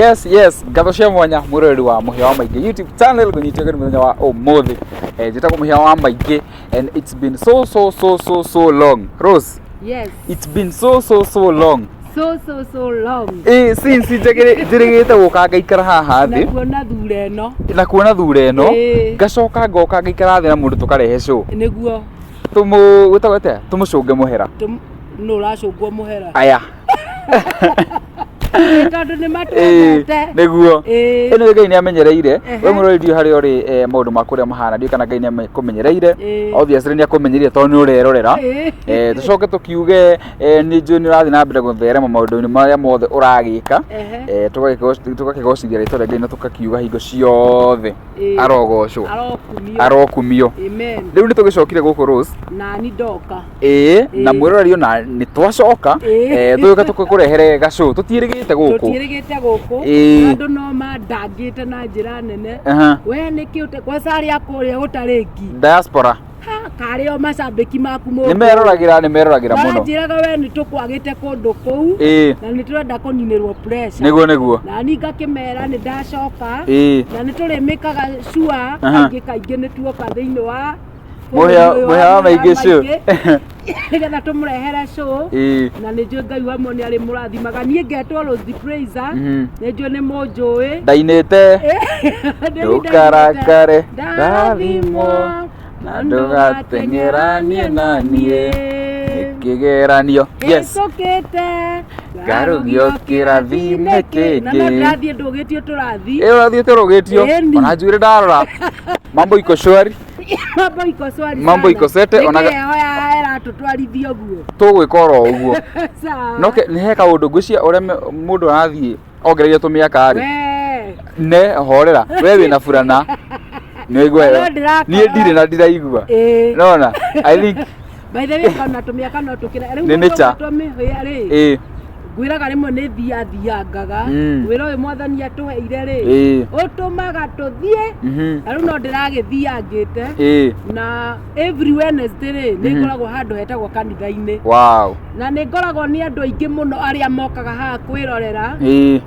Yes, gatho cia mwanya mwirori wa muhia wa maingi YouTube channel gunyitio gani muthenya wa umuthi njitagwo muhia wa maingi and it's been so long. Rose, yes, it's been so long. So long. Since njirigite guka ngaikara haha thi na kuona thure eno ngacoka ngoka ngaikara thi na mundu tukarehe show niguo gutagwete tumucunge muhera no racungwo muhera aya tondu ni matwete niguo eno Ngai ni amenyereire we muroririo hari ori maundu makuria mahana ndio kana Ngai ni akumenyereire obviously ni akumenyereire tondu urerorera tucoke tukiuge ni njui ni rathi na mbere gutherema maundu-ini maria mothe uragika tugakigocithia ritwa ria Ngai na tukakiuga hingo ciothe arogocwo arokumio amen. Riu ni tugicokire guku Rose na ni ndoka na mwirori na ni twacoka tuka tukurehere gacu tutirigite guku andu no mandangite na njira nene we nikiute kwa sari akuria gutaringi diaspora kario macambiki maku mu nimeroragira muno njiraga we ni tukwagite kundu kou na ni turenda kuninirwo pressure niguo na ni ngakimera ni ndacoka na ni turimikaga shua kaingi ni tuoka thiini wa muhia wa maingi show nigetha tumurehere show na ni njui Ngai wamwe ni ari murathimaga nie ngetwo Rose Praiser ni njui ni munjui ndainite ndukarakare ndathimwo na ndugatengeranie na nie kigeranio yes garugio kirathime kingi na ndathie ndugitio turathi urathie turugitio ona njwire ndarora mambo iko shwari mambo iko sete onaga hoya era tutwarithio guo tugwika oro uguo no ni heka undu ngucia ore mundu arathie ongereire tumiaka ari ne horera we wina furana ni igwe ni ndire na ndiraigua nona I think by the way kana tumiaka no tukira riu tumihia ri gwiraga rimwe ni thiangaga wira uyu mwathani atuheire ri utumaga tuthie riu no ndiragithiangite na every Wednesday ri ni ngoragwo handu hetagwo kanitha-ini wow na ni ngoragwo ni andu aingi muno aria mokaga haha kwirorera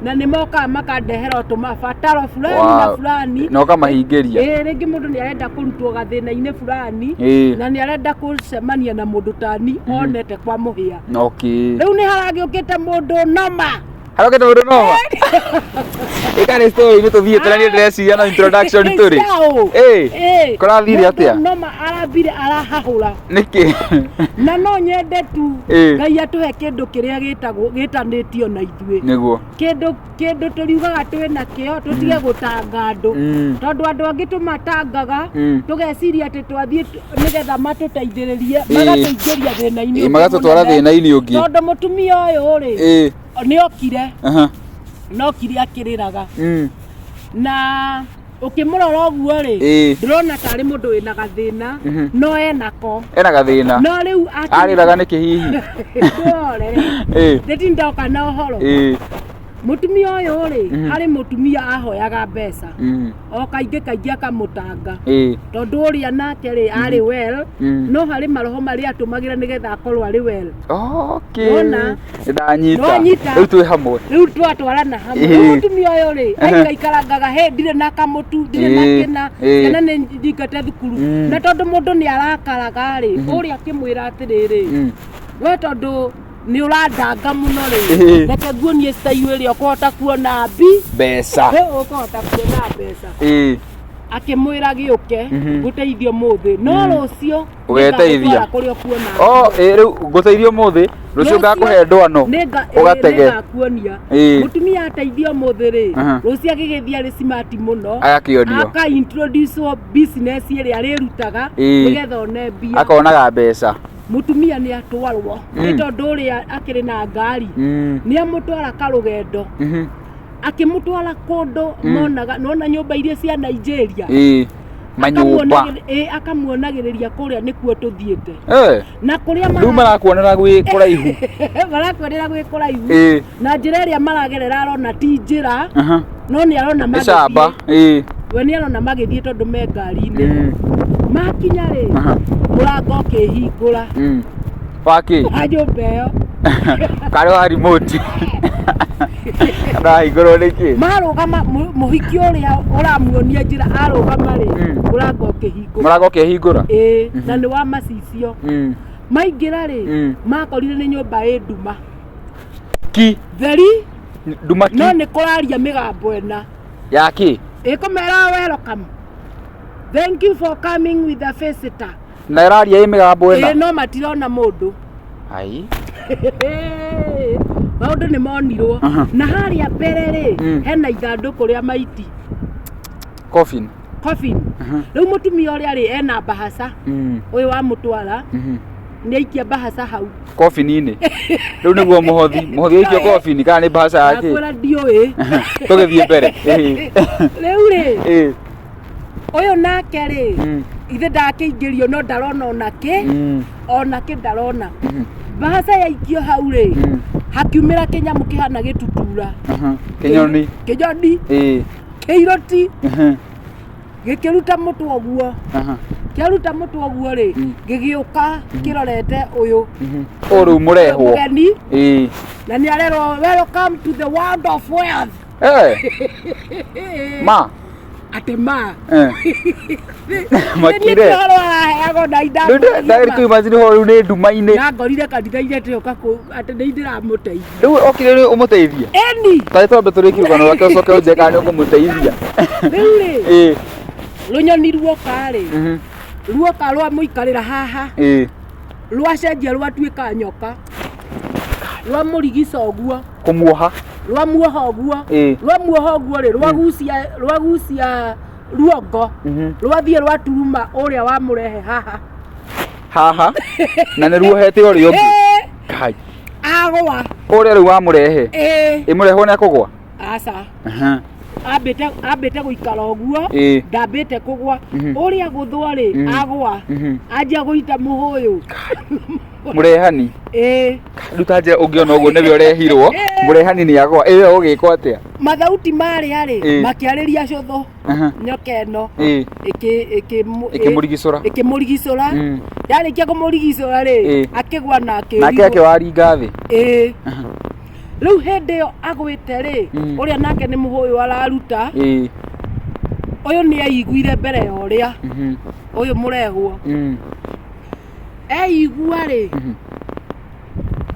na ni mokaga makandehera tumabataro fulani na fulani no kamahingiria ringi mundu ni arenda kurutwo gathina-ini fulani na ni arenda kucemania na mundu tani onete kwa muhia okay riu ni haragiukite mundu noma harokete mundu noma ikani story ni tuthiete na ni ndreciria na introduction turi kurathire atia noma arambire arahahura niki na no nyende tu Ngai atuhe kindu kiria gitanitio na ithue niguo kindu turiugaga twina kio tutige gutanga andu tondu andu angi tumatangaga tugeciria ati twathie nigetha matuteithiririe magatuingiria thina-ini magatutwara thina-ini ungi tondu mutumia uyu ri ni okire nokire akiriraga na ukimurora uguo ri ndirona tari mundu wina gathina no enako ena gathina no riu ariraga niki hihi ndeti ndoka na uhoro mutumia uyu ri ari mutumia ahoyaga mbeca o kaingi akamutanga tondu uria nake ri ari well no hari maroho mari atumagira nigetha akorwo ari well okay ndanyita riu twi hamwe riu twatwarana hamwe mutumia uyu ri aikaikarangaga he ndire na kamutu ndire na kina kana ni ndingate thukuru na tondu mundu ni arakaraga ri uria akimwira atiriri we tondu ni urandanga muno ri reke nguonie style iri ukahota kuona mbeca ukahota kuona mbeca akimwira giuke guteithio muthi no rucio ugeteithia kuria kuona riu guteithio muthi rucio ngakuhe ndwano ugatege kuonia mutumia ateithio muthi ri rucio agigithia ri smart muno agakionio aka introduce business iri arirutaga nigetha one mbia akonaga mbeca mutumia ni atwarwo ni tondu uria akiri na ngari ni amutwara karugendo akimutwara kundu monaga nona nyumba iria cia Nigeria manyumba akamuonagiriria kuria nikuo tuthiete na kuria riu marakuonera gwi kuraihu marakuonera gwi kuraihu na njira iria maragerera arona ti njira no ni arona magithie we ni arona magithie tondu me ngari-ini makinya ri murango ukihingura waki nyumba iyo kari wa remote Arahingũrwo nĩkĩ? Marũgama mũhiki ũrĩa ũramuonia njĩra arũgama rĩ, mũrango ũkĩhingũra. Mũrango ũkĩhingũra? Na nĩ wa macicio. Maingĩra rĩ, makorire nĩ nyũmba ĩ nduma. Ki? Theri? Nduma ki? No nĩ kũraria mĩgambo ĩna. Ya kĩ? Ĩkũmera welcome. Thank you for coming with the visitor. Na ĩraria ĩ mĩgambo ĩna? No matirona mũndũ. Ai. Maũndũ nĩ monirwo. Na harĩa mbere rĩ, hena ithandũkũ rĩa maiti. Coffin. Coffin. Rĩu mũtumia ũrĩa rĩ ena bahaca. Ũyũ wa mũtwara. Nĩ aikia bahaca hau. Coffin-inĩ. Rĩu nĩguo mũhothi aikio coffin kana nĩ bahaca yake? Nakwĩra ndiũĩ. Tũgĩthiĩ mbere. Rĩu rĩ, ũyũ nake rĩ, ithe ndakĩingĩrio no ndarona onake ndarona. Bahaca yaikio hau rĩ, hakiumĩra kĩnyamũ kĩhana gĩtutura. Kĩnyoni. Kĩnyoni. Kĩirũti. Gĩkĩruta mũtwe ũguo. Kĩaruta mũtwe ũguo rĩ, gĩgĩũka kĩrorete ũyũ. Rĩu mũrehwo. Mũgeni. Na nĩ arerwo welcome to the world of wealth. Ma. Ate ma. Makire. Ndagĩrĩ kũu imagine ho rĩu nĩ nduma-inĩ. Na ngorire kanitha-inĩ tĩoka atĩ nĩ ndĩramũteithia. Rĩu okire rĩu ũmũteithie? Eni. Kaĩ tondũ tũrĩ kĩrũgano rwake ũcoke ũnjĩre kana nĩ ũkũmũteithia. Rĩu rĩ, rũnyoni ruoka rĩ, ruoka rwamũikarĩra haha, rwacenjia rwatuĩka nyoka, rwamũrigica ũguo. Kũmuoha? Rwamuoha ũguo. Rwamuoha ũguo rĩ, rwagucia ruongo, rwathiĩ rwaturuma ũrĩa wamũrehe haha. Na nĩ ruohete ũrĩa ũngĩ? Kai. Agũa. Ũrĩa rĩu wamũrehe? Ĩmũrehwo nĩ akũgũa? Aca. Ambĩte gũikara ũguo, ndambĩte kũgũa. Ũrĩa gũthũa rĩ, agũa. Anjia gũita mũhũyũ. Mũrehani? Rĩu ta njĩra ũngĩona ũguo nĩwe ũrehirwo, mũrehani nĩ agũa. Ĩyo ũgĩka atĩa? Mathauti marĩa rĩ, makĩarĩria cũthũ. Nyoka ĩno ĩkĩmũrigicũra. Yarĩkia kũmũrigicũra rĩ, akĩgũa na akĩrigwo. Nake akĩwaringa thĩ? Rĩu hĩndĩ ĩyo agwĩte rĩ, ũrĩa nake nĩ mũhũyũ araruta, ũyũ nĩ eiguire mbere ya ũrĩa, ũyũ mũrehwo. Eigua rĩ,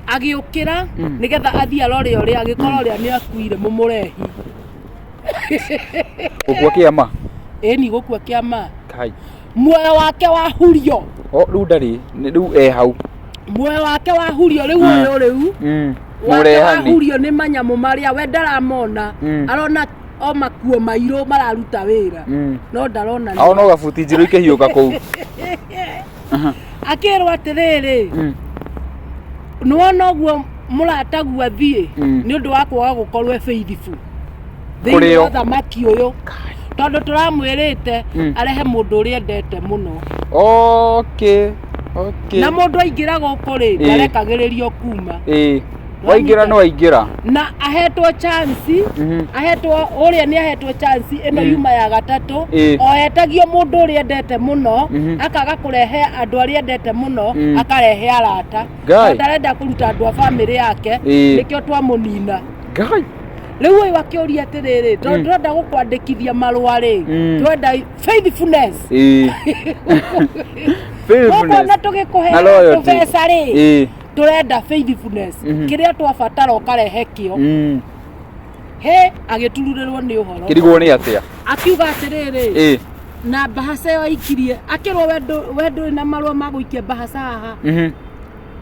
agĩũkĩra nĩgetha athiĩ arore ũrĩa, agĩkora ũrĩa nĩ akuire mũmũrehi. Gũkua kĩama? Ĩni gũkua kĩama. Muoyo wake wahurio. Rĩu ndarĩ, rĩu hau. Muoyo wake wahurio rĩu ũyũ rĩu. Wahurio nĩ manyamũ marĩa we ndaramona. Arona o makuo mairũ mararuta wĩra. No ndarona. No gabuti njirũ ikĩhiũka kũu. Akĩrwo atĩrĩrĩ, nĩwona ũguo mũrataguo athiĩ nĩ ũndũ wa kwaga gũkorwo faithful thĩinĩ wa thamaki ũyũ, tondũ tũramwĩrĩte arehe mũndũ ũrĩa endete mũno. Na mũndũ aingĩra gũkũ rĩ, ndarekagĩrĩrio kuma. Waingĩra no aingĩra. Na ahetwo chance, ũrĩa nĩ ahetwo chance ĩno yuma ya gatatũ, ohetagio mũndũ ũrĩa endete mũno, akaga kũrehe andũ arĩa endete mũno, akarehe arata. Ndarenda kũruta andũ a bamĩrĩ yake, nĩkĩo twamũnina. Rĩu ũyũ akĩũria atĩrĩrĩ, tũrenda gũkwandĩkithia marũa rĩ, twenda faithfulness. Ũkona tũgĩkũhe tũbeca rĩ, turenda faithfulness. Kĩrĩa twabatara ũkarehe kĩo. Agĩtururĩrwo nĩ ũhoro. Kĩrigwo nĩ atĩa? Akiuga atĩrĩrĩ, na bahaca ĩyo aikirie, akĩrwo wendo na marũa ma gũikia bahaca haha.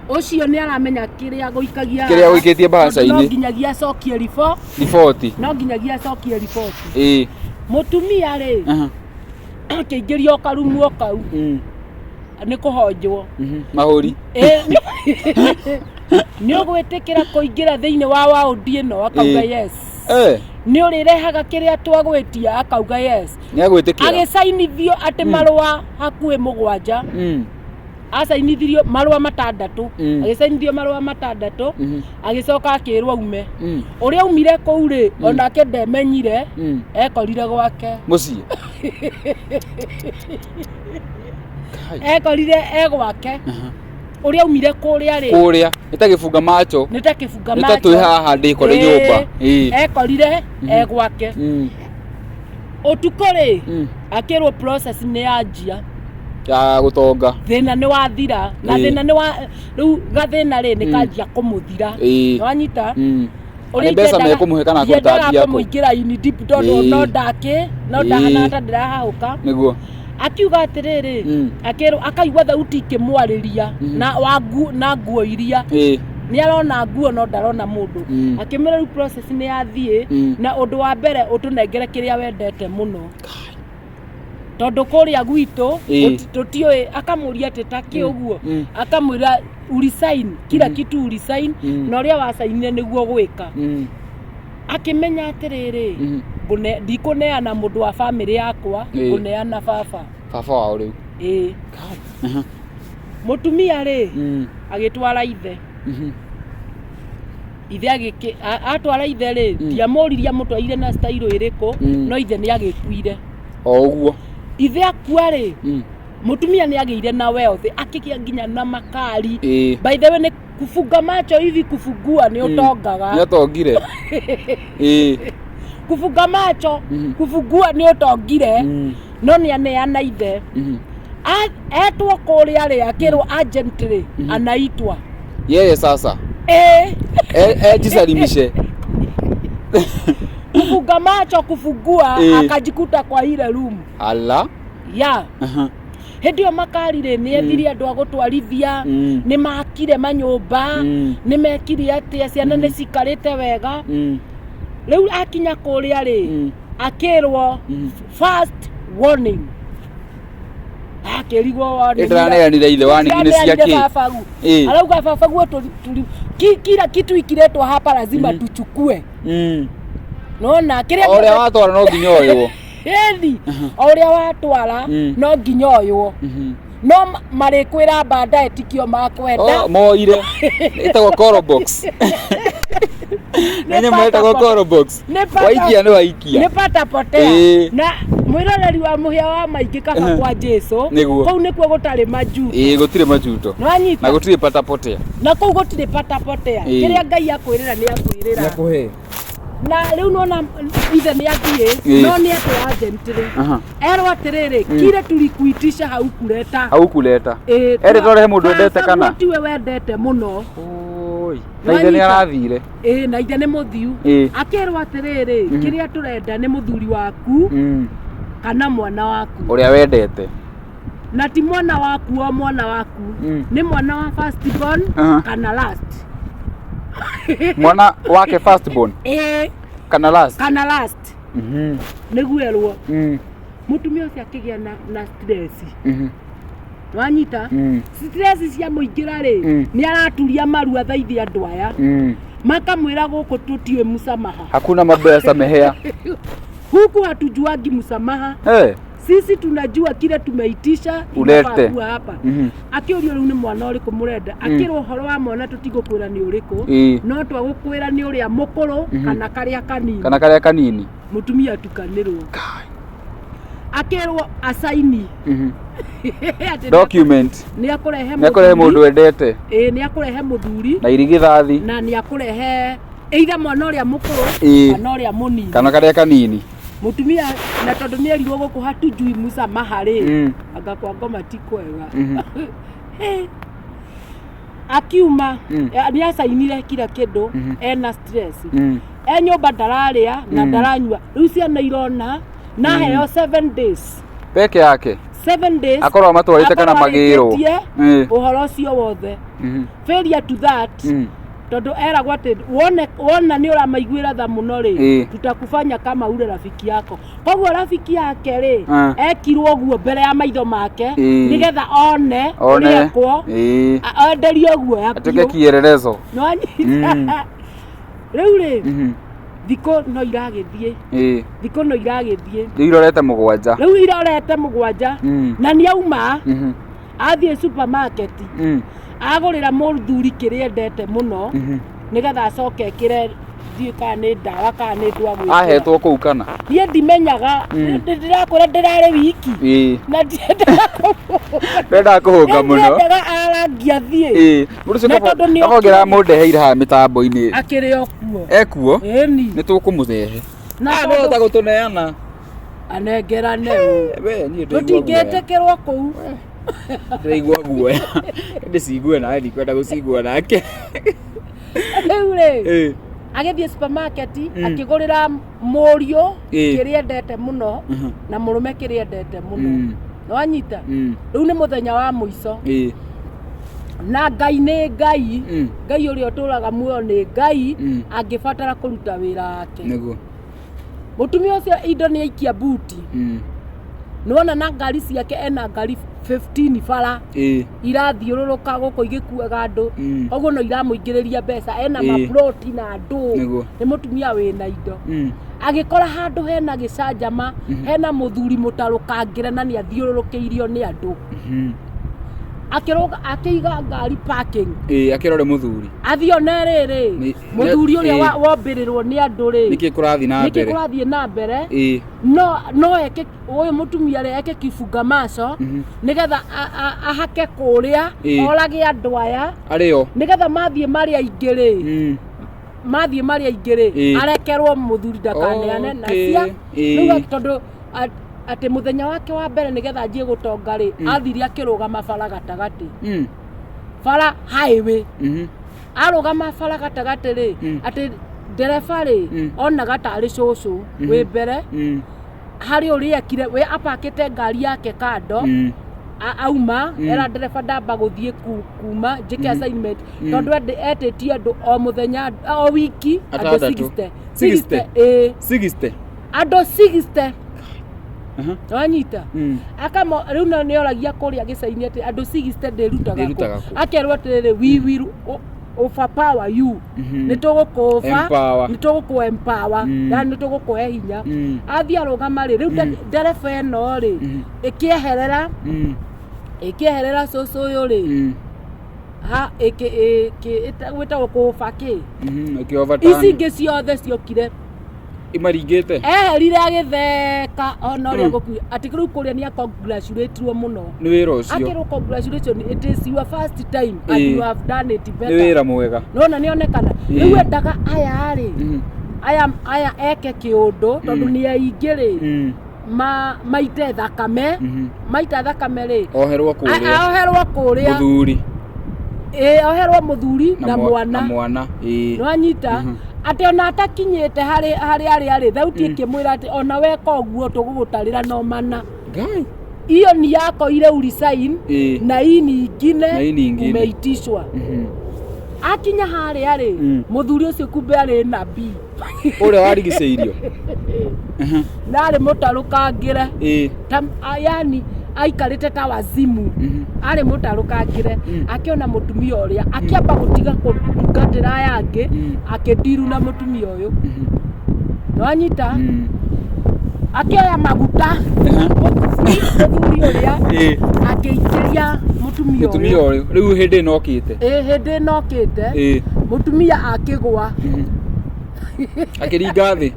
Ũcio nĩ aramenya kĩrĩa gũikagia. Kĩrĩa gũikĩtie bahaca-inĩ. No nginyagia acokie riboti. No nginyagia acokie riboti. Mũtumia rĩ, akĩingĩrio karumu kau. Nĩ kũhonjwo. Mahũri. Nĩ ũgwĩtĩkĩra kũingĩra thĩinĩ wa waũndi ĩno? Akauga yes. Nĩ ũrĩrehaga kĩrĩa twagwĩtia? Akauga yes. Nĩ agwĩtĩkĩra. Agĩcainithio atĩ marũa hakuhĩ 7. Acainithirio marũa 6. Agĩcainithio marũa 6. Agĩcoka akĩrwo ume. Ũrĩa umire kũu rĩ, onake ndemenyire, ekorire gwake mũciĩ. Ekorire gwake. uria umire kuria ri kuria nitagifunga macho nitagifunga macho nitatu haha ndiko ri nyumba ekorire gwake utuko ri akirwo process ni yanjia ya gutonga thina ni wathira na thina ni wa riu gathina ri ni kanjia kumuthira wanyita uri mbeca me kumuhe kana kutambia kumuingira ini deep tondu no ndahana ta ndirahauka niguo akiuga atiriri akirwo akaigua thauti ikimwariria na nguo iria ni arona nguo no ndarona mundu akimera ru process ni yathie na undu wa mbere utunengere kiria wendete muno tondu kuria gwitu tutioi akamuria ati taki uguo akamwira ulisign kila kitu ulisign na uria wasainire niguo gwika akimenya atiriri ndikuneana mundu wa family yakwa kuneana baba wao riu mutumia ri agitwara ithe ithe atwara ithe ri ndiamuriria mutwaire na style iriku no ithe ni agikuire o uguo ithe akua ri mutumia ni ageire na wealth akikia nginya na makari by the way ni kufunga macho hivi kufungua ni utongaga ni utongire kufunga macho kufungua ni utongire no ni aneana ithe etwo kuria ri akirwo agent ri anaitwa yeye sasa jisalimishe kufunga macho kufungua akajikuta kwa ile room ala ya hendio makari ri ni ethiri andu agutwarithia ni makire manyumba ni mekiri atia ciana ni cikarite wega riu akinya kuria ri akirwo first warning akirigwo warning ndiraneanire ithe warning ni ciaki arauga babagu kila kitu ikiletwa hapa lazima tuchukue nona kiria oria watwara no nginya oywo oria watwara no nginya oywo no marikwira baadaye tikio makwenda moire itago call box nene mweta call box waikia no waikia nipata potea na mwiroreri wa muhia wa maingi kaba kwa Jesu kou nikuo gutari majuto gutire majuto na gutire pata potea na kou gutire pata potea kiria Ngai akwirira ni akwirira nakuhe na riu nona ithe ni athie no ni atu agent ri erwo atiriri kire tulikuitisha haukuleta eri torehe mundu endete kana tiwe wendete muno oi na ithe ni arathire na ithe ni muthiu akirwo atiriri kiria turenda ni muthuri waku kana mwana waku uria wendete na ti mwana waku o mwana waku ni mwana wa first born kana last mwana wake first born kana last niguerwo mutumia ucio akigia na stress wanyita stress cia muingira ri ni araturia marua thaithi andu aya makamwira guku tutiwe musamaha hakuna mabesa mehea huku hatujuagi musamaha sisi tunajua kile tumeitisha ulete hapa akiurio riu ni mwana uriku murenda akirwo horo wa mwana tutigokwira ni uriku no twagukwira ni uria mukuru kana karia kanini mutumia tukanirwo akirwo asaini document ni akurehe mundu endete ni akurehe muthuri na irigithathi na ni akurehe either mwana uria mukuru kana uria munini kana karia kanini mutumia na tondu ni erirwo guku hatujui musamaha ri anga kwa ngoma ti kwega akiuma ni asainire kila kindu ena stress nyumba ndararia na ndaranyua riu ciana irona na heo 7 days peke yake 7 days akorwa matwarite kana magiro uhoro cio wothe failure to that tondu eragwo ati wona ni uramaiguira tha muno ri tutakufanya kama ule rafiki yako koguo rafiki yake ri ekirwo guo mbere ya maitho make nigetha one urekwo enderio guo atuke kielelezo no riu ri thiko no iragithie thiko no iragithie irorete mugwanja riu irorete mugwanja na ni auma athie supermarket agurira muthuri kiria endete muno nigetha acoke kire thie kana ni ndawa kana ni ndwagu ahetwo kuu kana nie ndimenyaga ndirakwira ndirari wiki na ndenda kuhunga muno ndaga ara ndangĩathiĩ mũndũ ũcio kabongera mũndeheire haha mĩtambo-inĩ akĩrĩ o kuo ekuo ĩni nĩtũkũmũthehe na nota gũtũneana anengerane we niĩ tũtingĩtĩkĩrwo kũu ndaigua guoya ndĩcigue nawe ndikwenda gũcigua nake rĩu rĩ agĩthiĩ supermarket akĩgũrĩra mũriũ kĩrĩa endete mũno na mũrũme kĩrĩa endete mũno nĩwanyita rĩu nĩ mũthenya wa mũico na Ngai nĩ Ngai Ngai ũrĩa ũtũraga muoyo nĩ Ngai angĩbatara kũruta wĩra wake nĩguo mũtumia ũcio indo nĩ aikia buti nĩwona na ngari ciake ena ngari 15 bara irathiũrũrũka gũkũ igĩkuaga andũ ũguo no iramũingĩrĩria mbeca ena maploti na andũ nĩ mũtumia wĩna indo agĩkora handũ hena gĩcanjama hena mũthuri mũtarũkangĩre na nĩ athiũrũrũkĩirio nĩ andũ akĩiga ngari parking akĩrore mũthuri athione rĩrĩ mũthuri ũrĩa wombĩrĩrwo nĩ andũ rĩ nĩkĩ kũrathiĩ na mbere no eke ũyũ mũtumia rĩ eke kifunga maco nĩgetha ahake kũrĩa orage andũ aya arĩo nĩgetha mathiĩ marĩa aingĩ rĩ arekerwo mũthuri ndakaneane na cia rĩu tondũ atĩ mũthenya wake wa mbere nĩgetha anjie gũtonga rĩ athiri akĩrũgama bara gatagatĩ bara highway arũgama bara gatagatĩ rĩ atĩ ndereba rĩ onaga tarĩ cũcũ wĩ mbere harĩ ũrĩa ekire we apakĩte ngari yake kando auma era ndereba ndamba gũthiĩ kuma njĩke assignment tondũ etĩtie andũ o mũthenya o wiki andũ 60 andũ 60 wanyita akamo rĩu nĩ oragia kũrĩa gĩcainĩ atĩ andũ 60 ndĩrutaga akerwo atĩrĩrĩ we will overpower you nĩtũgũkũ empower yani nĩtũgũkũhe hinya athiĩ arũgama rĩ rĩu ndereba ĩno rĩ ĩkĩeherera cũcũ ũyũ rĩ gwĩtagwo kũbakĩ ici ingĩ ciothe ciokire imaringĩte eherire agĩtheka ona ũrĩa gũkuire atĩ rĩu kũrĩa nĩ congratulatewo mũno nĩ wĩra ũcio akĩrwo congratulation it is your first time and you have done it better nĩ wĩra mwega nona nĩonekana rĩu endaga aya rĩ aya eke kĩũndũ tondũ nĩ aingĩ rĩ maite thakame rĩ oherwo kũrĩa mũthuri oherwo mũthuri na mwana nĩwanyita atĩ ona atakinyĩte harĩ arĩ thauti ĩkĩmwĩra atĩ ona weka ũguo tũgũgũtarĩra no mana hiyo ni yako ile ulisign na hii nyingine umeitishwa akinya harĩa rĩ mũthuri ũcio kumbe arĩ nabii ũrĩa warigicĩirio narĩ mũtarũkangĩre yani aikarĩte ta wazimu arĩ mũtarũkangĩre akĩona mũtumia ũrĩa akĩamba gũtiga kũtungatĩra aya angĩ akĩndiru na mũtumia ũyũ nĩwanyita akĩoya maguta mũthuri ũrĩa akĩingĩria mũtumia ũyũ rĩu hĩndĩ ĩnokĩte mũtumia akĩgwa akĩringa thĩ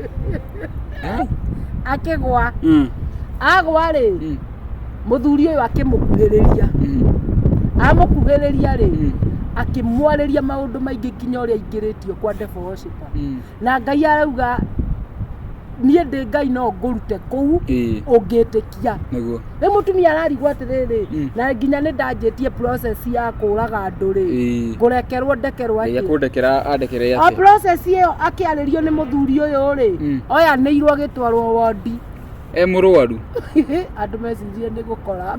akĩgwa agwa rĩ mũthuri ũyũ akĩmũkuhĩrĩria amũkuhĩrĩria rĩ akĩmwarĩria maũndũ maingĩ nginya ũrĩa aingĩrĩtio kwa devoshita na Ngai arauga niĩ ndĩ Ngai no ngũrute kũu ũngĩtĩkia rĩu mũtumia ararigwo atĩrĩrĩ na nginya nĩ ndanjĩtie process ya kũraga andũ rĩ ngũrekerwo ndekerwo atĩ o process ĩyo akĩarĩrio nĩ mũthuri ũyũ rĩ oya nĩirwo agĩtwarwo wodi mũrwaru andũ mecirie nĩ gũkora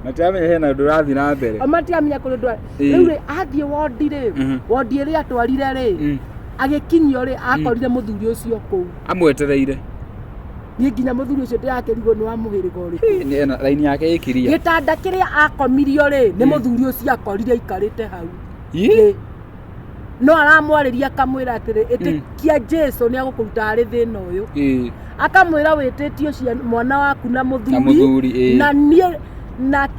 matiamenya hena ũndũ ũrathiĩ na mbere matiamenya kũrĩ ũndũ rĩu rĩ athiĩ wodi rĩ wodi ĩrĩa atwarire rĩ agĩkinyio rĩ akorire mũthuri ũcio kũu amwetereire niĩ nginya mũthuri ũcio ndĩrakĩrigwo nĩ wa mũhĩrĩga ũrĩkũ raini yake ĩkiria gĩtanda kĩrĩa akomirio rĩ nĩ mũthuri ũcio akorire aikarĩte hau no aramwarĩria akamwĩra atĩrĩ ĩtĩkia Jesu nĩ agũkũruta harĩ thĩna ũyũ akamwĩra wĩtĩtio mwana waku na mũthuri na niĩ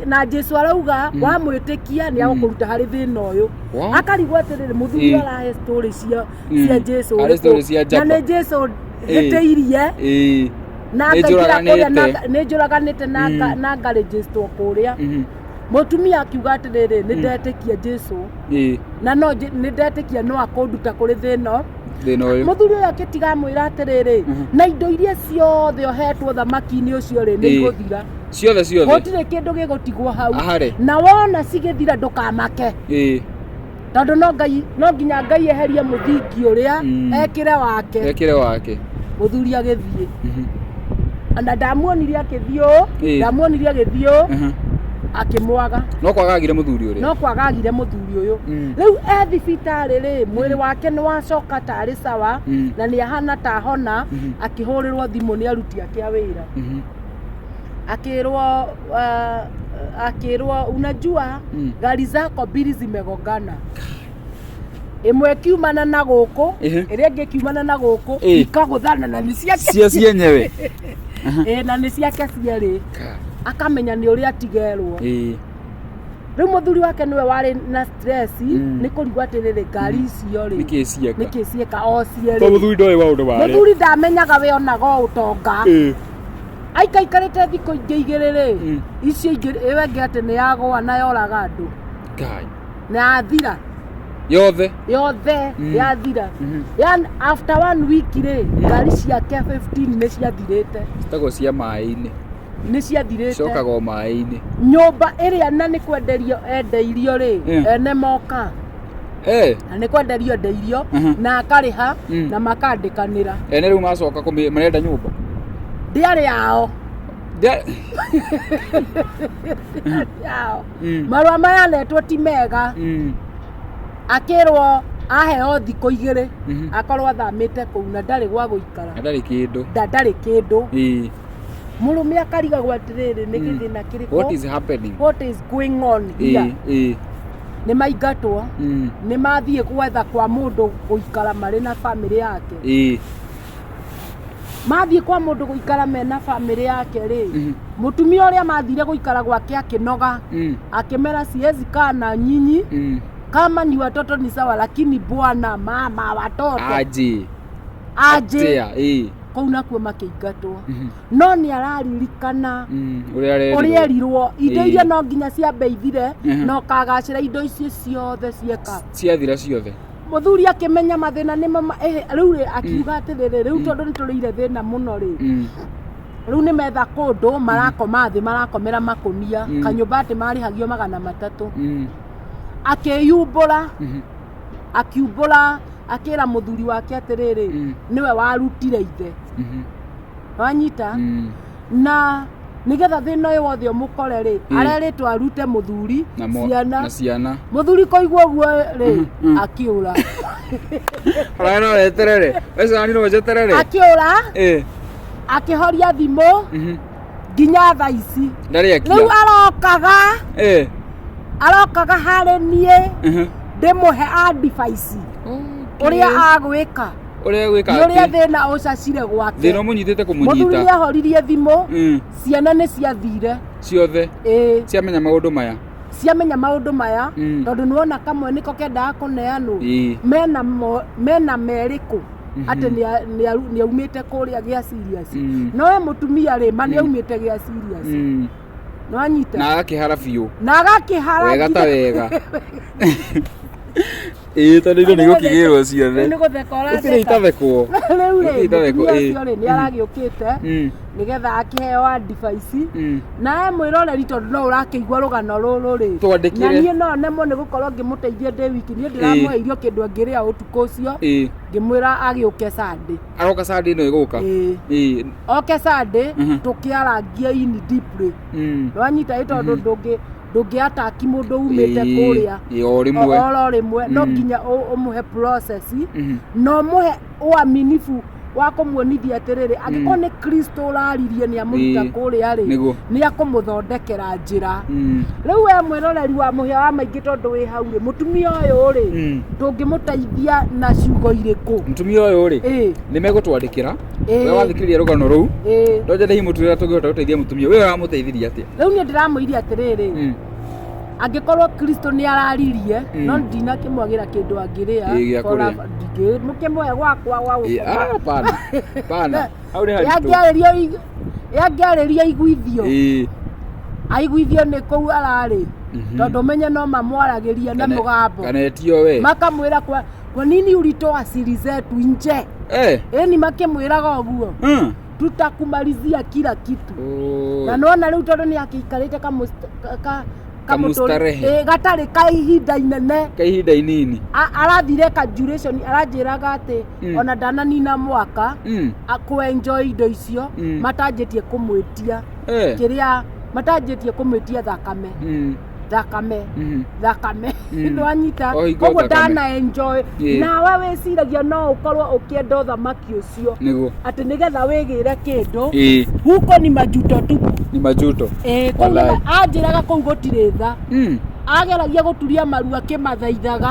na Jesu arauga wamwĩtĩkia nĩ agũkũruta harĩ thĩna ũyũ akarigwo atĩrĩrĩ mũthuri arahe story cia Jesu na nĩ Jesu hĩtĩirie na akaingĩra kũrĩa nĩ njũraganĩte na ngarĩjĩstwo kũrĩa Mutumia akiuga atiriri ni ndetikia Jesu na no ni ndetikia no akonduta kuri thino Muthuri uyu akitiga mwira atiriri na indo iria ciothe ohetwo thamaki-ini ucio ri ni iguthira ciothe gutire kindu gigutigwo hau na wona cigithira ndukamake tondu no nginya Ngai eherie muthingi uria ekire wake Muthuri agithie ana ndamuonirie agithio akimwaga no kwagagire Muthuri uyu riu thibitari ri mwiri wake ni wacoka tari sawa na ni ahana ta hona akihurirwo thimu ni aruti ake a wira akirwo unajua gari zako mbili zimegongana imwe kiumana na guku iria ingi kiumana na guku ikaguthana na ni ciake cienyewe na ni ciake cieri akamenya ni uria atigerwo riu Muthuri wake niwe wari na stress ni kurigwa atiriri ngari icio ri niki cieka o cieri Muthuri ndoi maundu wari Muthuri ndamenyaga we onaga utonga aikaikarite thikũ ingĩ igĩrĩ ri icio ingĩ iwe ati ni yagwa na yoraga andu na yathira yothe yathira yani after 1 week ri ngari ciake 15 ni ciathirite citagwo cia mai-ini ni ciathirite cokaga mai-ini nyumba iria na ni kwenderio endeirio ri ene moka na ni kwenderio endeirio na akariha na makandikanira ene riu macoka marenda nyumba ndiari yao marua maya netwo ti mega akirwo aheo thikũ igĩrĩ akorwo athamĩte kũu na ndarĩ gwa gũikara ndarĩ kĩndũ mũrũme akarigagwo atirĩrĩ nĩ gĩthĩna kĩrĩkũ what is going on here nĩ maingatwo nĩ mathiĩ gwetha kwa mũndũ gũikara marĩ na famĩlĩ yake mathiĩ kwa mũndũ gũikara mena famĩlĩ yake rĩ mũtumia ũrĩa mathire gũikara gwake akĩnoga akĩmera siwezi kaa na nyinyi kama ni watoto ni sawa lakini bwana mama watoto aje kũu nakuo makĩingatwo no nĩ araririkana ũrĩa erirwo indo iria no nginya ciambe ithire no kagacĩra indo icio ciothe ciathira ciothe Muthuri akĩmenya mathĩna nĩ mama rĩu akiuga atĩrĩrĩ rĩu tondũ nĩ tũrĩire thĩna mũno rĩ rĩu nĩ metha kũndũ marakoma thĩ marakomera makũnia kanyũmba atĩ marĩhagio 300 akiumbũra akĩra Muthuri wake atĩrĩrĩ niwe warutire ithe wanyita na nigetha thĩna ũyũ wothe ũmũkore rĩ arerĩtwo arute Muthuri na ciana Muthuri kũigua ũguo rĩ akĩũra eterere akĩũra akĩhoria thimũ nginya thaa ici rĩu arokaga harĩ niĩ ndĩmũhe advice ũrĩa agwĩka ũrĩa thĩna ũcacire gwake thĩna mũnyitĩte kũmũnyita Muthuri nĩahoririe thimũ ciana nĩ ciathire ciothe ciamenya maũndũ maya tondũ nĩwona kamwe nĩko kendaga kũneanwo mena merĩkũ atĩ nĩ aumĩte kũrĩa gĩa serious nowe mũtumia rĩ ma nĩ aumĩte gĩa serious nĩwanyita na agakĩhara biũ wega ta wega tondũ indo nĩ gũkĩgĩrwo ciothe gũtirĩ itathekwo rĩu rĩ nĩ aragĩũkĩte nigetha akiheo advice na mwiroreri tondu no urakĩigua rũgano rũrũ rĩ na niĩ no nemo nĩ gũkorwo ngĩmũteithia ndĩ wiki niĩ ndĩramũhe irio kĩndũ angĩrĩa ũtukũ ũcio ngĩmwĩra agĩũke Sunday aroka Sunday ĩno ĩgũka oke Sunday tũkĩarangie in deeply wanyita tondũ ndũngĩataki mũndũ umĩte kũrĩa oro rĩmwe no nginya ũmũhe process no mũhe uaminifu wa kũmuonithia atĩrĩrĩ angĩkorwo nĩ Kristo ũraririe nĩ amũruta kũrĩa rĩ nĩ akũmũthondekera njĩra rĩu we mwĩroreri wa mũhĩa wa maingĩ tondũ wĩ hau rĩ mũtumia ũyũ rĩ ndũngĩmũteithia na ciugo irĩkũ mũtumia ũyũ rĩ nĩ megũtwandĩkĩra we wathikĩrĩria rũgano rũu ndonje ndĩ mũtumia tũngĩhota gũteithia mũtumia we aramũteithirie atĩa rĩu niĩ ndĩramũiria atĩrĩrĩ angĩkorwo Kristo nĩ araririe no ndinakĩmwagĩra kĩndũ angĩrĩa mũkĩmũhe gwakwa gwa gũkoma yangĩarĩria iguithio aiguithio nĩ kũu ararĩ tondũ menye no mamwarageria na mũgambo kanetio we makamwĩra kwa nini ulitoa siri zetu nje ni makĩmwĩraga ũguo tutakumalizia kila kitu na nona rĩu tondũ nĩ akĩikarĩte kamustarehe gatarĩ kahinda inini arathire ka duration aranjĩraga atĩ ona ndananina mwaka akũenjoy indo icio matanjĩtie kũmwĩtia kĩrĩa matanjĩtie kũmwĩtia thakame ndwanyita koguo ndana enjoy nawe wĩciragia no ũkorwo ũkĩenda ũthamaki ũcio atĩ nĩgetha wĩgĩre kĩndũ huko ni majuto tu ni majuto anjĩraga kũu gũtirĩ tha ageragia gũturia maru akĩmathaithaga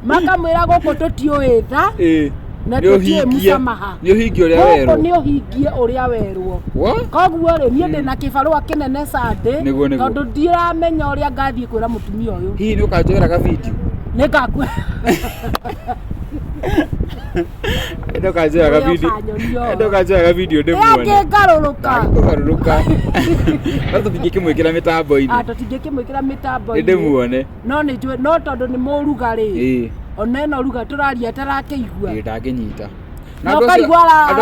makamwĩra gũkũ tũtiũĩ tha na tũtiĩ mũsamaha nĩ ũhingie ũrĩa werwo koguo rĩ niĩ ndĩna kĩbarũa kĩnene Sunday tondũ ndiramenya ũrĩa ngathiĩ kwĩra mũtumia ũyũ hihi nĩ ũkanjoera video nĩ ngakwe ndokanjoera video ndĩmuone ngarũrũka tũtingĩkĩmwĩkĩra mĩtambo-inĩ tũtingĩkĩmwĩkĩra mĩtambo-inĩ ndĩmuone no tondũ nĩ mũruga rĩ ona ĩno ruga tũraria tarakĩigua ndangĩnyita andũ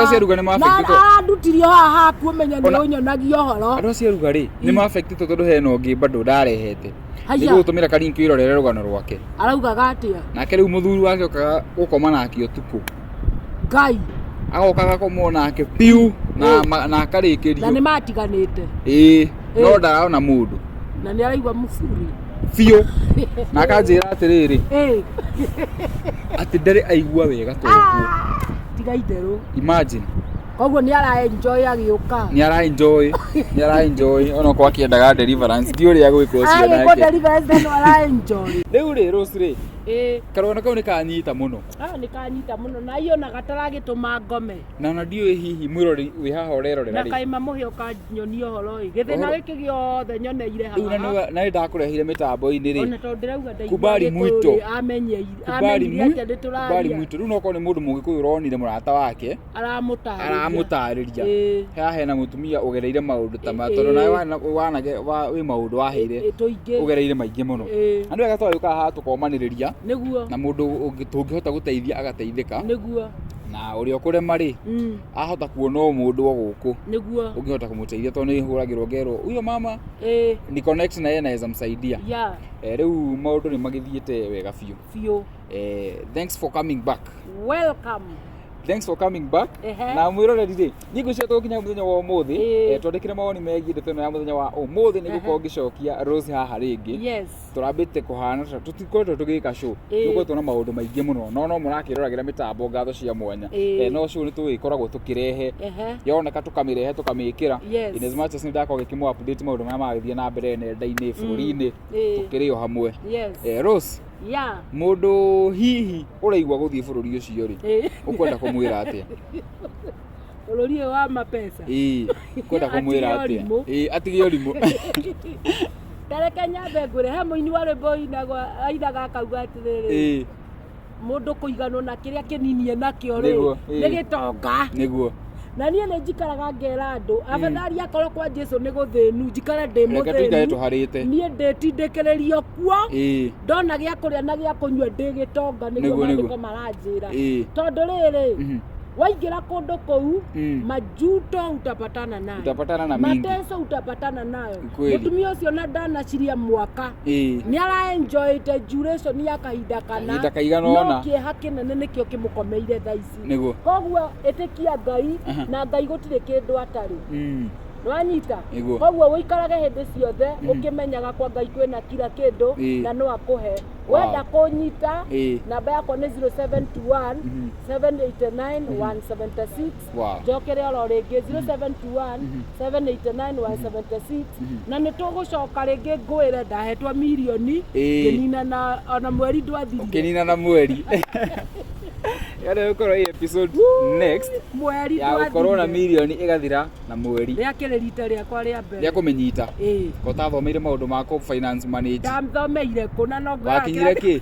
acio ruga nĩ mafectĩtwo arandutirio haha haku ũmenya nĩ ũnyonagia ũhoro andũ acio ruga rĩ nĩ mafectĩtwo tondũ hena ũngĩ bado ndarehete nĩguo gũtũmĩra karinki wĩrorere rũgano rwake araugaga atĩa nake rĩu mũthuri wake okaga gũkoma nake ũtukũ Ngai agokaga komwo nake piu na akarĩkĩrio na nĩ matiganĩte no ndarona mũndũ na nĩ araigua Muthuri biũ na akanjĩra atĩrĩrĩ atĩ ndarĩ aigua wega toguo tiga itherũ imagine koguo nĩ ara-enjoy agĩũka nĩ ara-enjoy ona kwa kĩendaga deliverance ndi ũrĩa gwĩkwo ũcio nake agĩkwo deliverance no ara-enjoy rĩu rĩ Rose rĩ karona kau nĩ kanyita mũno nĩ kanyita mũno na iyo gataragĩtũma ngome na ona ndiũĩ hihi mwĩrori wĩ haha ũrerorera na kaĩ mamũhe ũkanyonia ũhoro gĩthĩna gĩkĩ gĩothe nyoneire haha rĩu na nĩ ndakũrehire mĩtambo-inĩ rĩ ona tondũ ndĩrauga kubali mwito amenyire atĩ ndĩtũraria rĩu no korwo nĩ mũndũ mũgĩkũyũ ũronire mũrata wake aramũtarĩria haha hena mũtumia ũgereire maũndũ ta maya tondũ nawe wĩ maũndũ waheire ũgereire maingĩ mũno na nĩ wega twagĩũka haha tũkomanĩrĩria nĩguo na mũndũ tũngĩhota gũteithia agateithĩka nĩguo na ũrĩa ũkũrema rĩ ahota kuona mũndũ o gũkũ nĩguo ũngĩhota kũmũteithia tondũ nĩ hũragĩrwo ngero huyo mama ni connect na yeye naweza msaidia rĩu maũndũ nĩ magĩthiĩte wega biũ thanks for coming back welcome thanks for coming back na mwĩroreri rĩ nyingo cio tũkinya mũthenya wa ũmũthĩ twandĩkĩre mawoni megiĩ ndeto ĩno ya mũthenya wa ũmũthĩ nĩ gũkorwo ngĩcokia Rose haha rĩngĩ tũrambĩte kũhana tũtikoretwo tũgĩka show tũkoretwo na maũndũ maingĩ mũno no mũrakĩroragĩra mĩtambo ngatho cia mwanya no show nĩ tũgĩkoragwo tũkĩrehe yoneka tũkamĩrehe tũkamĩkĩra in as much as nĩ ndakorwo gĩkĩmũ update maũndũ marĩa magĩthiĩ na mbere nenda-inĩ bũrũri-inĩ tũkĩrĩ o hamwe Rose mũndũ hihi ũraigua gũthiĩ bũrũri ũcio rĩ ũkwenda kũmwĩra atĩa bũrũri ũyũ wa mapesa kwenda kũmwĩra atĩa atige ũrimũ tareke nyambe ngũrehe mũini wa rwĩmbo ainaga akauga atĩrĩrĩ mũndũ kũiganwo na kĩrĩa kĩninie nakĩo rĩ nĩ gĩtonga nĩguo na niĩ nĩ njikaraga ngera andũ afadhali akorwo kwa Jesu nĩ gũthĩnu njikare ndĩ mũthĩnu niĩ ndĩtindĩkĩrĩrio kuo ndona gĩa kũrĩa na gĩa kũnyua ndĩ gĩtonga nĩguo maandĩko maranjĩra tondũ rĩrĩ waingĩra kũndũ kũu majuto utapatana nayo mateso utapatana nayo mũtumia ũcio na ndanaciria mwaka nĩ ara-enjoy duration ya kahinda kana no kĩeha kĩnene nĩkĩo kĩmũkomeire thaa ici koguo ĩtĩkia Ngai na Ngai gũtirĩ kĩndũ atarĩ Nwanyita koguo wĩikarage hĩndĩ ciothe ũkĩmenyaga kwa Ngai kwĩna kila kĩndũ na no akũhe wenda kũnyita namba yakwa nĩ 0721 789 176 njokere oro rĩngĩ 0721 789 176 na nĩ tũgũcoka rĩngĩ ngwĩre ndahetwo mirioni ngĩnina na ona mweri ndwathirie ngĩnina na mweri yale uko hii episode next mweri ya ukorwo na milioni igathira na mweri rĩa kĩrĩ rita rĩakwa rĩa mbere rĩa kũmenyita ko tathomeire maũndũ ma finance manage ndathomeire kũna no wakinyire kĩ